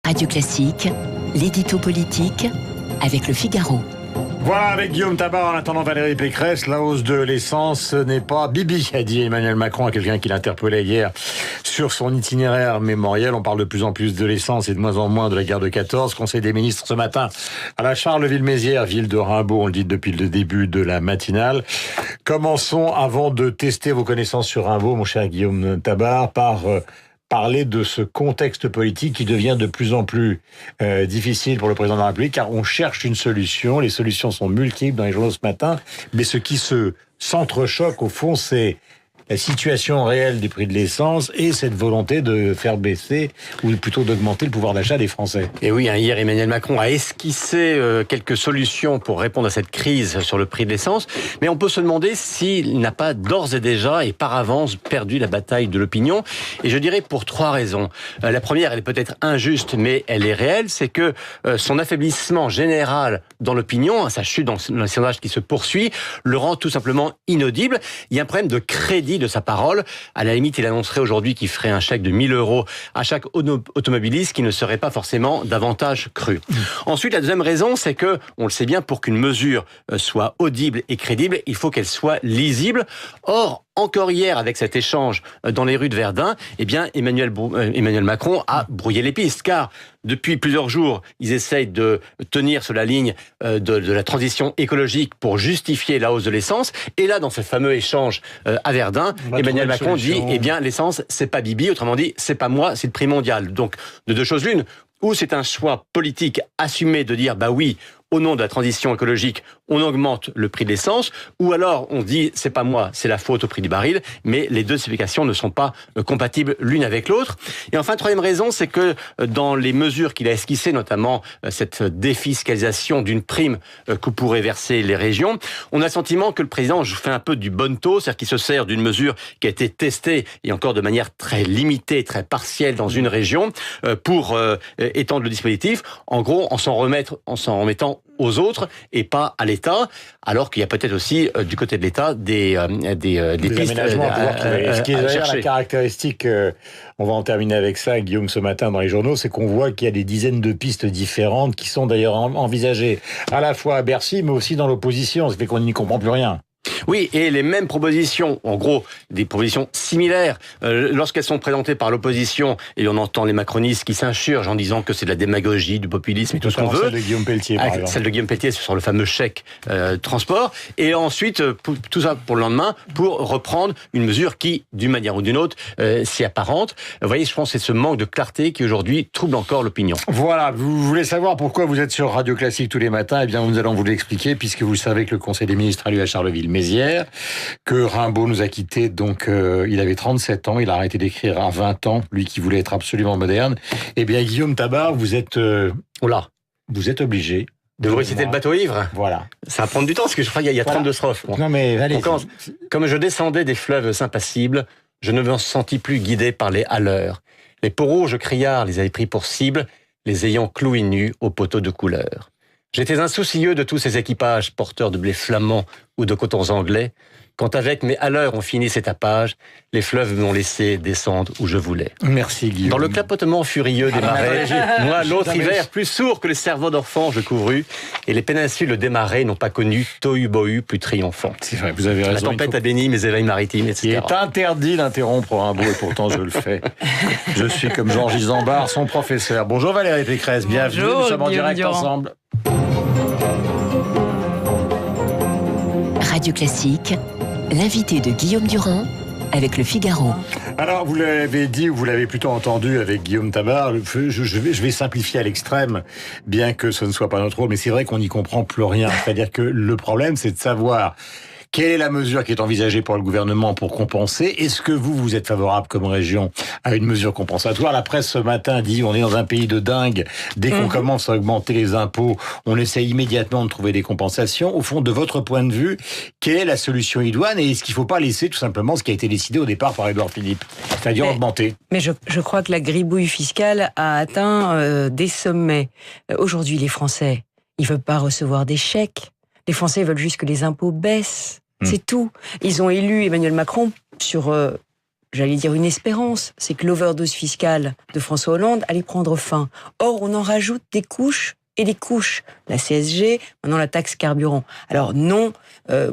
Radio Classique, l'édito politique avec Le Figaro. Voilà, avec Guillaume Tabar, en attendant Valérie Pécresse, la hausse de l'essence n'est pas bibi, a dit Emmanuel Macron à quelqu'un qui l'interpellait hier sur son itinéraire mémoriel. On parle de plus en plus de l'essence et de moins en moins de la guerre de 14. Conseil des ministres ce matin à la Charleville-Mézières, ville de Rimbaud, on le dit depuis le début de la matinale. Commençons, avant de tester vos connaissances sur Rimbaud, mon cher Guillaume Tabar, par parler de ce contexte politique qui devient de plus en plus difficile pour le président de la République, car on cherche une solution. Les solutions sont multiples dans les journaux ce matin, mais ce qui se s'entrechoque au fond, c'est la situation réelle du prix de l'essence et cette volonté de faire baisser, ou plutôt d'augmenter le pouvoir d'achat des Français. Et oui, hier, Emmanuel Macron a esquissé quelques solutions pour répondre à cette crise sur le prix de l'essence, mais on peut se demander s'il n'a pas d'ores et déjà et par avance perdu la bataille de l'opinion, et je dirais pour trois raisons. La première, elle est peut-être injuste, mais elle est réelle, c'est que son affaiblissement général dans l'opinion, sa chute dans le sondage qui se poursuit, le rend tout simplement inaudible. Il y a un problème de crédit de sa parole. À la limite, il annoncerait aujourd'hui qu'il ferait un chèque de 1 000 € à chaque automobiliste qui ne serait pas forcément davantage cru. Ensuite, la deuxième raison, c'est que, on le sait bien, pour qu'une mesure soit audible et crédible, il faut qu'elle soit lisible. Or, encore hier, avec cet échange dans les rues de Verdun, eh bien, Emmanuel Macron a brouillé les pistes, car depuis plusieurs jours, ils essayent de tenir sur la ligne de la transition écologique pour justifier la hausse de l'essence. Et là, dans ce fameux échange à Verdun, Emmanuel Macron dit, eh bien, l'essence, c'est pas bibi, autrement dit, c'est pas moi, c'est le prix mondial. Donc, de deux choses l'une, ou c'est un choix politique assumé de dire, bah oui, au nom de la transition écologique, on augmente le prix de l'essence, ou alors on dit, c'est pas moi, c'est la faute au prix du baril, mais les deux explications ne sont pas compatibles l'une avec l'autre. Et enfin, troisième raison, c'est que dans les mesures qu'il a esquissées, notamment cette défiscalisation d'une prime que pourraient verser les régions, on a le sentiment que le président fait un peu du bonneteau, c'est-à-dire qu'il se sert d'une mesure qui a été testée, et encore de manière très limitée, très partielle dans une région, pour étendre le dispositif, en gros, en s'en remettant aux autres et pas à l'État, alors qu'il y a peut-être aussi du côté de l'État des pistes aménagements à pouvoir trouver. Ce qui est d'ailleurs chercher. la caractéristique, on va en terminer avec ça, Guillaume, ce matin dans les journaux, c'est qu'on voit qu'il y a des dizaines de pistes différentes qui sont d'ailleurs envisagées à la fois à Bercy, mais aussi dans l'opposition. Ça fait qu'on n'y comprend plus rien. Oui, et les mêmes propositions, en gros, des propositions similaires, lorsqu'elles sont présentées par l'opposition, et on entend les macronistes qui s'insurgent en disant que c'est de la démagogie, du populisme et tout ce qu'on veut. Celle de Guillaume Pelletier, par exemple. Celle de Guillaume Pelletier sur le fameux chèque transport, et ensuite, tout ça pour le lendemain, pour reprendre une mesure qui, d'une manière ou d'une autre, s'y apparente. Vous voyez, je pense que c'est ce manque de clarté qui, aujourd'hui, trouble encore l'opinion. Voilà, vous voulez savoir pourquoi vous êtes sur Radio Classique tous les matins? Eh bien, nous allons vous l'expliquer, puisque vous savez que le Conseil des ministres a lieu à Charleville-Mézières, que Rimbaud nous a quittés, donc il avait 37 ans, il a arrêté d'écrire à 20 ans, lui qui voulait être absolument moderne. Eh bien, Guillaume Tabar, vous êtes obligé de vous réciter le bateau ivre. Voilà. Ça va prendre du temps, parce que je crois qu'il y a 32 strophes. Bon. Non mais allez. Comme je descendais des fleuves impassibles, je ne me sentis plus guidé par les haleurs. Les peaux-rouges criards les avaient pris pour cible, les ayant cloués nus aux poteaux de couleur. J'étais insoucieux de tous ces équipages porteurs de blé flamand ou de cotons anglais, quand avec mes haleurs on finit ces tapages, les fleuves m'ont laissé descendre où je voulais. Merci Guillaume. Dans le clapotement furieux des marais, moi l'autre hiver, plus sourd que le cerveau d'enfant, je courus, et les péninsules des marais n'ont pas connu tohu-bohu plus triomphant. C'est vrai, vous avez raison. La tempête a béni mes éveils maritimes, etc. Il est interdit d'interrompre Rimbaud, et pourtant je le fais. Je suis comme Georges Isambard, son professeur. Bonjour Valérie Pécresse, bienvenue, nous sommes en direct ensemble. Radio Classique, l'invité de Guillaume Durand avec Le Figaro. Alors, vous l'avez dit, ou vous l'avez plutôt entendu avec Guillaume Tabar, je vais simplifier à l'extrême, bien que ce ne soit pas notre rôle, mais c'est vrai qu'on n'y comprend plus rien. C'est-à-dire que le problème, c'est de savoir quelle est la mesure qui est envisagée par le gouvernement pour compenser. Est-ce que vous êtes favorable comme région à une mesure compensatoire? La presse ce matin dit on est dans un pays de dingue. Dès qu'on commence à augmenter les impôts, on essaie immédiatement de trouver des compensations. Au fond, de votre point de vue, quelle est la solution idoine? Et est-ce qu'il ne faut pas laisser tout simplement ce qui a été décidé au départ par Édouard Philippe, c'est-à-dire augmenter? Mais je crois que la gribouille fiscale a atteint des sommets. Aujourd'hui, les Français, ils veulent pas recevoir des chèques. Les Français veulent juste que les impôts baissent. C'est tout. Ils ont élu Emmanuel Macron sur j'allais dire une espérance, c'est que l'overdose fiscale de François Hollande allait prendre fin. Or, on en rajoute des couches et des couches. La CSG, maintenant la taxe carburant. Alors non,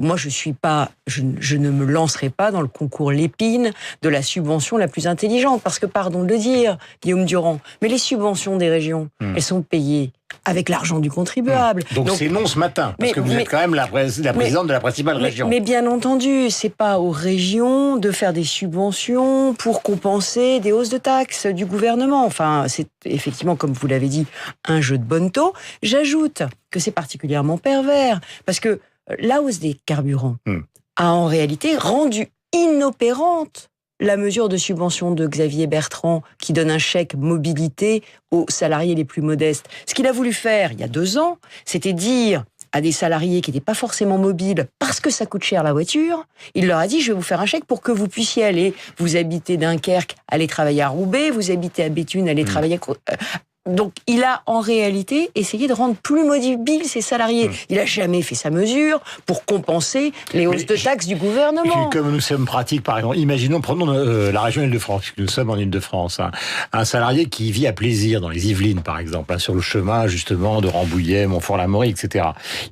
moi je ne me lancerai pas dans le concours Lépine de la subvention la plus intelligente, parce que, pardon de le dire, Guillaume Durand, mais les subventions des régions, elles sont payées avec l'argent du contribuable. Donc c'est non ce matin, parce que vous êtes quand même la présidente de la principale région. Mais bien entendu, c'est pas aux régions de faire des subventions pour compenser des hausses de taxes du gouvernement. Enfin, c'est effectivement, comme vous l'avez dit, un jeu de bonneteau. J'ajoute que c'est particulièrement pervers, parce que la hausse des carburants a en réalité rendu inopérante la mesure de subvention de Xavier Bertrand qui donne un chèque mobilité aux salariés les plus modestes. Ce qu'il a voulu faire il y a 2 ans, c'était dire à des salariés qui n'étaient pas forcément mobiles parce que ça coûte cher la voiture, il leur a dit: je vais vous faire un chèque pour que vous puissiez aller, vous habitez Dunkerque, aller travailler à Roubaix, vous habitez à Béthune, aller travailler à... Donc, il a en réalité essayé de rendre plus mobiles ses salariés. Il n'a jamais fait sa mesure pour compenser les hausses de taxes du gouvernement. Comme nous sommes pratiques, par exemple, prenons la région Île-de-France, puisque nous sommes en Île-de-France. Un salarié qui vit à plaisir dans les Yvelines, par exemple, sur le chemin justement de Rambouillet, Montfort-la-Maurie, etc.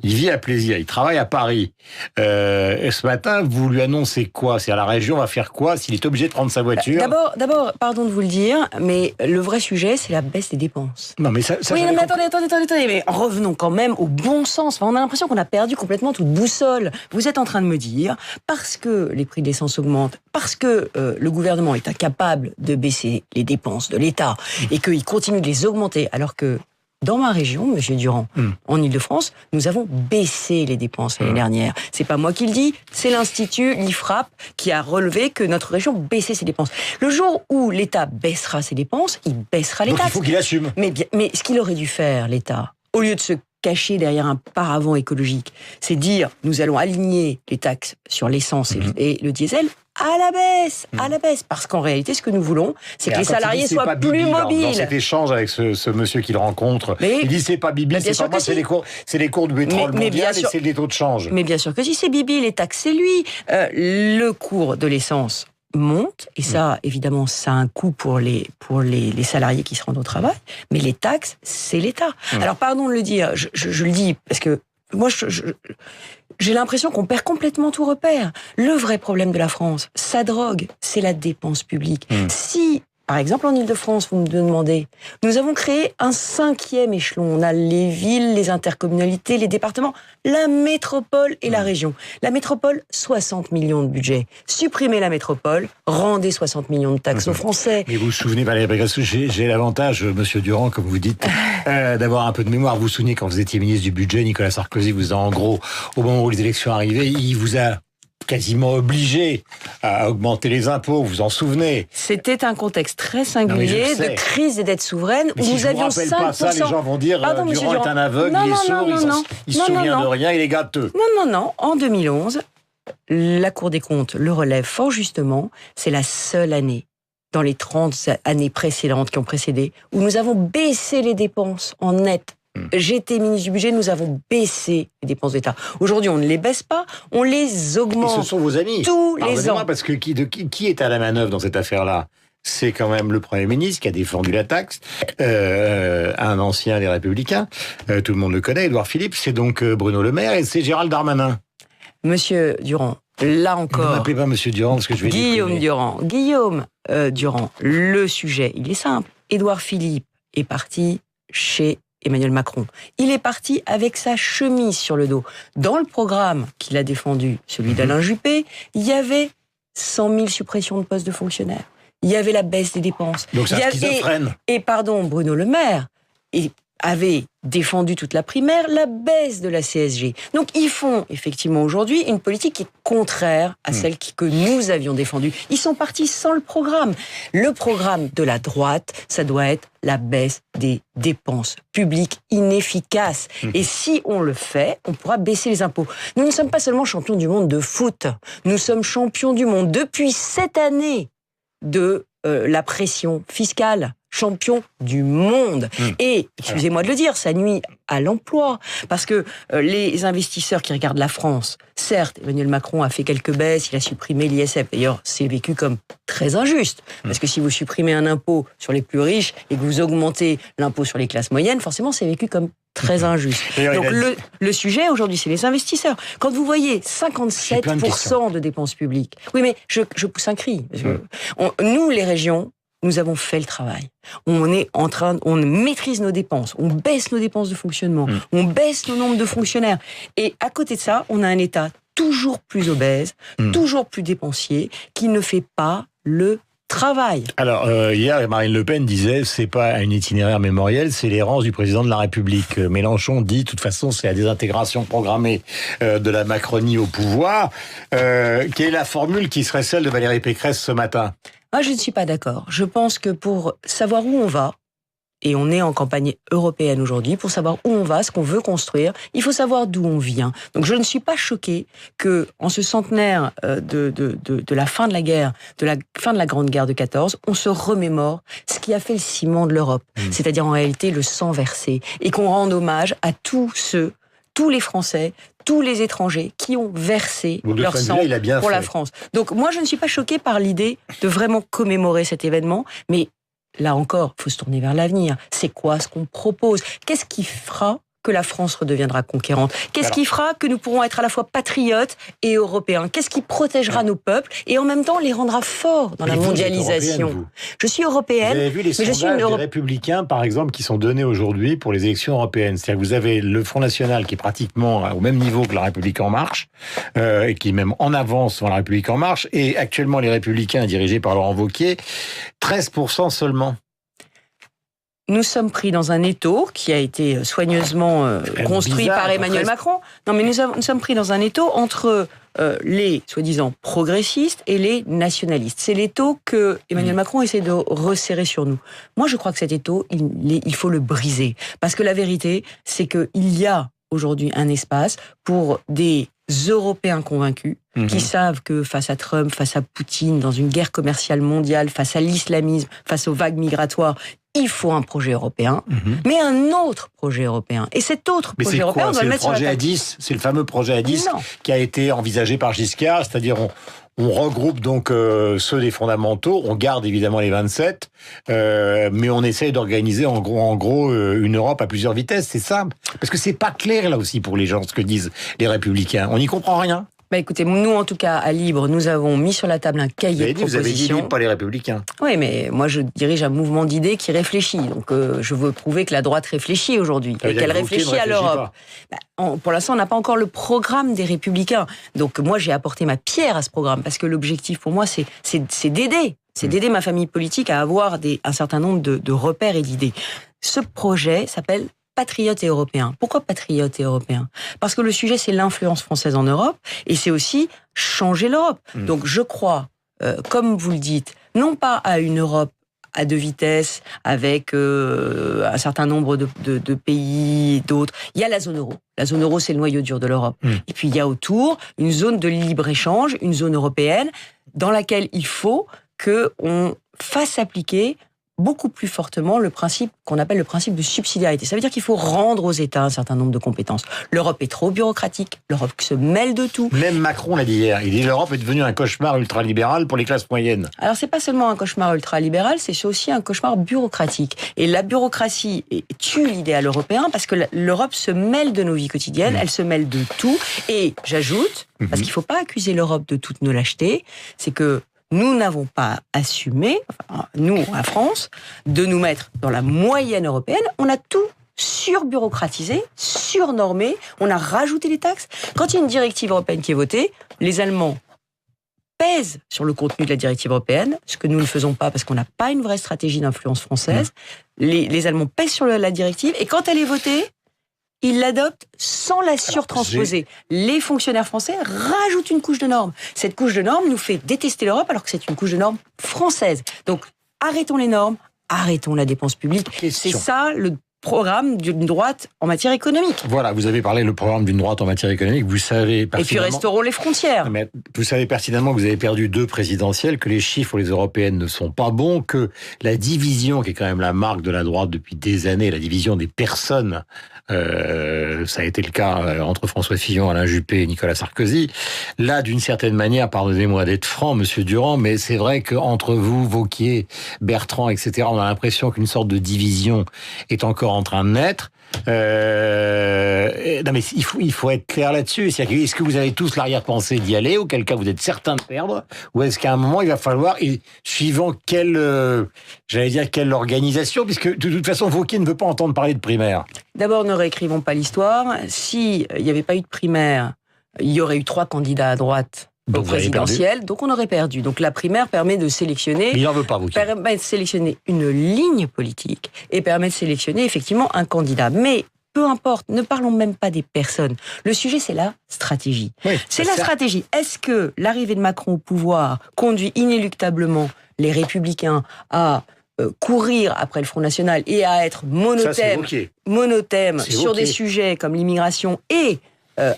Il vit à plaisir, il travaille à Paris. Et ce matin, vous lui annoncez quoi? C'est à la région va faire quoi s'il est obligé de prendre sa voiture? D'abord, pardon de vous le dire, mais le vrai sujet, c'est la baisse des dépenses. Non, mais ça oui, mais attendez, mais revenons quand même au bon sens. Enfin, on a l'impression qu'on a perdu complètement toute boussole. Vous êtes en train de me dire, parce que les prix de l'essence augmentent, parce que le gouvernement est incapable de baisser les dépenses de l'État, et qu'il continue de les augmenter, alors que dans ma région, Monsieur Durand, en Île-de-France, nous avons baissé les dépenses l'année dernière. C'est pas moi qui le dis, c'est l'Institut, l'IFRAP, qui a relevé que notre région baissait ses dépenses. Le jour où l'État baissera ses dépenses, il baissera les taxes. Donc il faut qu'il assume. Mais ce qu'il aurait dû faire, l'État, au lieu de se cacher derrière un paravent écologique, c'est dire: nous allons aligner les taxes sur l'essence et le diesel à la baisse, parce qu'en réalité, ce que nous voulons, c'est que les salariés soient plus mobiles. Dans cet échange avec ce monsieur qu'il rencontre, il dit: c'est pas Bibi, c'est pas moi, c'est les cours du pétrole mondial et c'est les taux de change. Mais bien sûr que si, c'est Bibi, les taxes, c'est lui. Le cours de l'essence monte, et ça, évidemment, ça a un coût pour les salariés qui se rendent au travail, mais les taxes, c'est l'État. Alors, pardon de le dire, je le dis, parce que moi, j'ai l'impression qu'on perd complètement tout repère. Le vrai problème de la France, sa drogue, c'est la dépense publique. Si, par exemple, en Île-de-France, vous me demandez, nous avons créé un 5e échelon. On a les villes, les intercommunalités, les départements, la métropole et la région. La métropole, 60 millions de budget. Supprimez la métropole, rendez 60 millions de taxes aux Français. Mais vous vous souvenez, Valérie Pécresse, j'ai l'avantage, Monsieur Durand, comme vous dites, d'avoir un peu de mémoire. Vous vous souvenez, quand vous étiez ministre du budget, Nicolas Sarkozy vous a, en gros, au moment où les élections arrivaient, il vous a quasiment obligé à augmenter les impôts, vous vous en souvenez? C'était un contexte très singulier de crise des dettes souveraines où nous avions 5%. Pas ça, les gens vont dire Durand est un aveugle, il est sourd, il se souvient de rien, il est gâteux. Non. En 2011, la Cour des comptes le relève fort justement, c'est la seule année dans les 30 années précédentes qui ont précédé où nous avons baissé les dépenses en net. J'étais ministre du budget, nous avons baissé les dépenses d'État. Aujourd'hui, on ne les baisse pas, on les augmente. Et ce sont vos amis. Tous les ans. Parce que qui est à la manœuvre dans cette affaire-là? C'est quand même le Premier ministre qui a défendu la taxe, un ancien des Républicains, tout le monde le connaît, Édouard Philippe, c'est donc Bruno Le Maire et c'est Gérald Darmanin. Monsieur Durand, là encore... Ne m'appelez pas Monsieur Durand parce que je vais Guillaume Durand, le sujet, il est simple. Édouard Philippe est parti chez Emmanuel Macron. Il est parti avec sa chemise sur le dos. Dans le programme qu'il a défendu, celui d'Alain Juppé, il y avait 100 000 suppressions de postes de fonctionnaires. Il y avait la baisse des dépenses. Donc c'est schizophrène. Et Bruno Le Maire avait défendu toute la primaire la baisse de la CSG. Donc ils font effectivement aujourd'hui une politique qui est contraire à celle que nous avions défendue. Ils sont partis sans le programme. Le programme de la droite, ça doit être la baisse des dépenses publiques inefficaces. Et si on le fait, on pourra baisser les impôts. Nous ne sommes pas seulement champions du monde de foot, nous sommes champions du monde depuis cette année de la pression fiscale. champion du monde. Et, excusez-moi de le dire, ça nuit à l'emploi. Parce que les investisseurs qui regardent la France, certes, Emmanuel Macron a fait quelques baisses, il a supprimé l'ISF. D'ailleurs, c'est vécu comme très injuste. Parce que si vous supprimez un impôt sur les plus riches et que vous augmentez l'impôt sur les classes moyennes, forcément, c'est vécu comme très injuste. Donc le sujet aujourd'hui, c'est les investisseurs. Quand vous voyez 57% de dépenses publiques, oui, mais je pousse un cri. Parce que nous, les régions, nous avons fait le travail. On maîtrise nos dépenses, on baisse nos dépenses de fonctionnement, on baisse nos nombres de fonctionnaires. Et à côté de ça, on a un État toujours plus obèse, toujours plus dépensier, qui ne fait pas le travail. Alors, hier, Marine Le Pen disait, c'est pas un itinéraire mémoriel, c'est l'errance du président de la République. Mélenchon dit, de toute façon, c'est la désintégration programmée de la Macronie au pouvoir. Quelle est la formule qui serait celle de Valérie Pécresse ce matin ? Moi, je ne suis pas d'accord. Je pense que pour savoir où on va, et on est en campagne européenne aujourd'hui, pour savoir où on va, ce qu'on veut construire, il faut savoir d'où on vient. Donc je ne suis pas choquée que, en ce centenaire de la fin de la guerre, de la fin de la Grande Guerre de 14, on se remémore ce qui a fait le ciment de l'Europe, c'est-à-dire en réalité le sang versé, et qu'on rende hommage à tous les Français, tous les étrangers qui ont versé leur sang pour la France. Donc moi, je ne suis pas choquée par l'idée de vraiment commémorer cet événement, mais là encore, il faut se tourner vers l'avenir. C'est quoi ce qu'on propose ? Qu'est-ce qui fera que la France redeviendra conquérante ? Qu'est-ce qui fera que nous pourrons être à la fois patriotes et européens ? Qu'est-ce qui protégera nos peuples et en même temps les rendra forts dans la mondialisation ? Je suis européenne. Vous avez vu les sondages des Républicains, par exemple, qui sont donnés aujourd'hui pour les élections européennes. C'est-à-dire que vous avez le Front National qui est pratiquement au même niveau que la République En Marche, et qui est même en avance sur la République En Marche, et actuellement les Républicains dirigés par Laurent Wauquiez, 13% seulement. Nous sommes pris dans un étau qui a été soigneusement construit par Emmanuel Macron. Non, mais nous sommes pris dans un étau entre les soi-disant progressistes et les nationalistes. C'est l'étau que Emmanuel Macron essaie de resserrer sur nous. Moi, je crois que cet étau, il faut le briser. Parce que la vérité, c'est qu'il y a aujourd'hui un espace pour des Européens convaincus qui savent que face à Trump, face à Poutine, dans une guerre commerciale mondiale, face à l'islamisme, face aux vagues migratoires, il faut un projet européen, mais un autre projet européen. Et cet autre projet européen, on doit le mettre sur la table. C'est le fameux projet A10 qui a été envisagé par Giscard, c'est-à-dire on regroupe donc ceux des fondamentaux, on garde évidemment les 27, mais on essaye d'organiser en gros une Europe à plusieurs vitesses, c'est ça ? Parce que c'est pas clair là aussi pour les gens ce que disent les Républicains, on n'y comprend rien. Bah écoutez, nous en tout cas à Libre, nous avons mis sur la table un cahier de propositions. Vous avez dit Libre, pas les Républicains. Oui, mais moi je dirige un mouvement d'idées qui réfléchit. Donc je veux prouver que la droite réfléchit aujourd'hui et qu'elle réfléchit à l'Europe. Pour l'instant, on n'a pas encore le programme des Républicains. Donc moi j'ai apporté ma pierre à ce programme parce que l'objectif pour moi c'est d'aider. C'est d'aider ma famille politique à avoir un certain nombre de repères et d'idées. Ce projet s'appelle Patriote et européen. Pourquoi patriote et européen ? Parce que le sujet, c'est l'influence française en Europe, et c'est aussi changer l'Europe. Donc je crois, comme vous le dites, non pas à une Europe à deux vitesses, avec un certain nombre de pays, d'autres. Il y a la zone euro. La zone euro, c'est le noyau dur de l'Europe. Et puis il y a autour une zone de libre-échange, une zone européenne, dans laquelle il faut qu'on fasse appliquer beaucoup plus fortement le principe qu'on appelle le principe de subsidiarité. Ça veut dire qu'il faut rendre aux États un certain nombre de compétences. L'Europe est trop bureaucratique, l'Europe se mêle de tout. Même Macron l'a dit hier, il dit l'Europe est devenue un cauchemar ultralibéral pour les classes moyennes. Alors c'est pas seulement un cauchemar ultralibéral, c'est aussi un cauchemar bureaucratique. Et la bureaucratie tue l'idéal européen parce que l'Europe se mêle de nos vies quotidiennes, elle se mêle de tout. Et j'ajoute, parce qu'il faut pas accuser l'Europe de toutes nos lâchetés, c'est que nous n'avons pas assumé, nous, la France, de nous mettre dans la moyenne européenne. On a tout surbureaucratisé, surnormé, on a rajouté des taxes. Quand il y a une directive européenne qui est votée, les Allemands pèsent sur le contenu de la directive européenne, ce que nous ne faisons pas parce qu'on n'a pas une vraie stratégie d'influence française. Les Allemands pèsent sur la directive, et quand elle est votée, ils l'adoptent sans la surtransposer. Les fonctionnaires français rajoutent une couche de normes. Cette couche de normes nous fait détester l'Europe alors que c'est une couche de normes française. Donc, arrêtons les normes, arrêtons la dépense publique. C'est ça le programme d'une droite en matière économique. Voilà, vous avez parlé le programme d'une droite en matière économique. Vous savez pertinemment... Et puis restaurons les frontières. Mais vous savez pertinemment que vous avez perdu 2 présidentielles, que les chiffres pour les européennes ne sont pas bons, que la division, qui est quand même la marque de la droite depuis des années, la division des personnes, ça a été le cas entre François Fillon, Alain Juppé et Nicolas Sarkozy. Là, d'une certaine manière, pardonnez-moi d'être franc, Monsieur Durand, mais c'est vrai qu'entre vous, Wauquiez, Bertrand, etc., on a l'impression qu'une sorte de division est encore en train de naître. Non mais il faut être clair là-dessus. Est-ce que vous avez tous l'arrière-pensée d'y aller, auquel cas vous êtes certain de perdre, ou est-ce qu'à un moment il va falloir, et suivant quelle organisation, puisque de toute façon Wauquiez ne veut pas entendre parler de primaire. D'abord, ne réécrivons pas l'histoire. Si il n'y avait pas eu de primaire, il y aurait eu 3 candidats à droite au présidentiel, donc on aurait perdu. Donc la primaire permet de sélectionner... Mais il n'en veut pas, Wauquiez. Permet de sélectionner une ligne politique et permet de sélectionner effectivement un candidat. Mais peu importe, ne parlons même pas des personnes. Le sujet, c'est la stratégie. Oui, c'est la stratégie. Est-ce que l'arrivée de Macron au pouvoir conduit inéluctablement les Républicains à courir après le Front National et à être monotème sur des sujets comme l'immigration et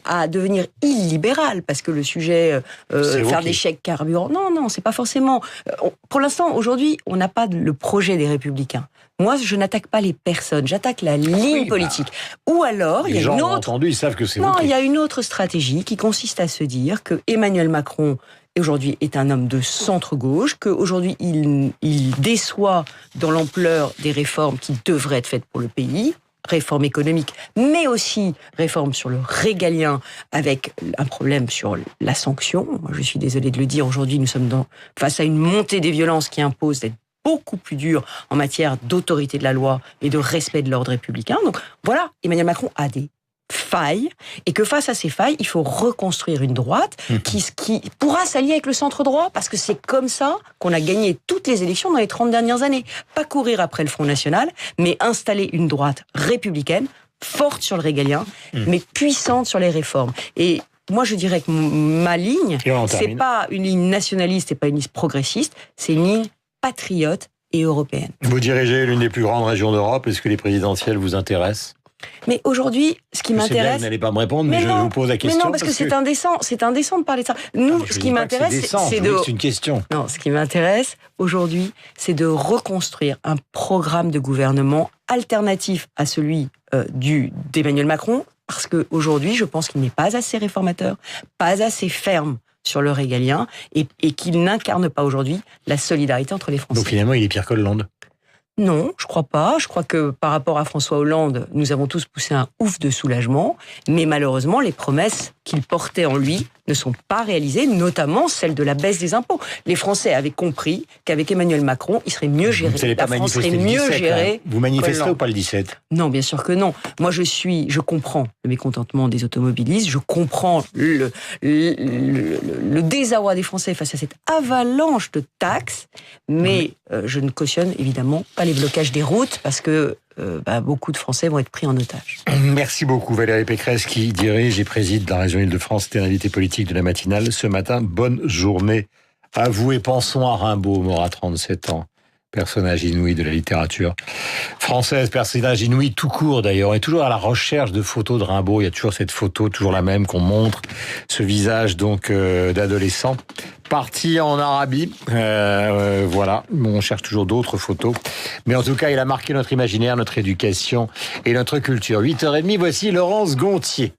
à devenir illibéral, parce que le sujet faire des chèques carburant, non, c'est pas forcément... pour l'instant, aujourd'hui, on n'a pas le projet des Républicains. Moi, je n'attaque pas les personnes, j'attaque la ligne politique. Ou alors, il y a une autre... entendu, ils savent que c'est non, il y a une autre stratégie qui consiste à se dire que Emmanuel Macron aujourd'hui est un homme de centre-gauche, qu'aujourd'hui il déçoit dans l'ampleur des réformes qui devraient être faites pour le pays, réforme économique, mais aussi réforme sur le régalien, avec un problème sur la sanction. Moi, je suis désolée de le dire, aujourd'hui nous sommes face à une montée des violences qui impose d'être beaucoup plus dur en matière d'autorité de la loi et de respect de l'ordre républicain. Donc voilà, Emmanuel Macron a des failles, et que face à ces failles, il faut reconstruire une droite qui pourra s'allier avec le centre-droit, parce que c'est comme ça qu'on a gagné toutes les élections dans les 30 dernières années. Pas courir après le Front National, mais installer une droite républicaine, forte sur le régalien, mais puissante sur les réformes. Et moi, je dirais que ma ligne, c'est pas une ligne nationaliste et pas une ligne progressiste, c'est une ligne patriote et européenne. Vous dirigez l'une des plus grandes régions d'Europe. Est-ce que les présidentielles vous intéressent ? Mais aujourd'hui, ce qui m'intéresse... Vous n'allez pas me répondre, mais je vous pose la question. Mais non, parce que c'est indécent de parler de ça. Nous, ce qui m'intéresse, c'est de... C'est une question. Non, ce qui m'intéresse aujourd'hui, c'est de reconstruire un programme de gouvernement alternatif à celui d'Emmanuel Macron, parce qu'aujourd'hui, je pense qu'il n'est pas assez réformateur, pas assez ferme sur le régalien, et qu'il n'incarne pas aujourd'hui la solidarité entre les Français. Donc finalement, il est pire qu'Hollande. Non, je crois pas. Je crois que par rapport à François Hollande, nous avons tous poussé un ouf de soulagement, mais malheureusement, les promesses qu'il portait en lui ne sont pas réalisées, notamment celle de la baisse des impôts. Les Français avaient compris qu'avec Emmanuel Macron, il serait mieux géré. Vous n'allez pas manifester le 17, vous manifestez ou pas le 17 ? Non, bien sûr que non. Moi, je comprends le mécontentement des automobilistes, je comprends le désarroi des Français face à cette avalanche de taxes, mais je ne cautionne évidemment pas les blocages des routes, parce que beaucoup de Français vont être pris en otage. Merci beaucoup Valérie Pécresse, qui dirige et préside la région Île-de-France. C'était l'invité politique de la matinale ce matin. Bonne journée à vous, et pensons à Rimbaud, mort à 37 ans. Personnage inouï de la littérature française, personnage inouï tout court d'ailleurs. On est toujours à la recherche de photos de Rimbaud. Il y a toujours cette photo, toujours la même, qu'on montre, ce visage donc d'adolescent parti en Arabie. Voilà, on cherche toujours d'autres photos. Mais en tout cas, il a marqué notre imaginaire, notre éducation et notre culture. 8h30, voici Laurence Gontier.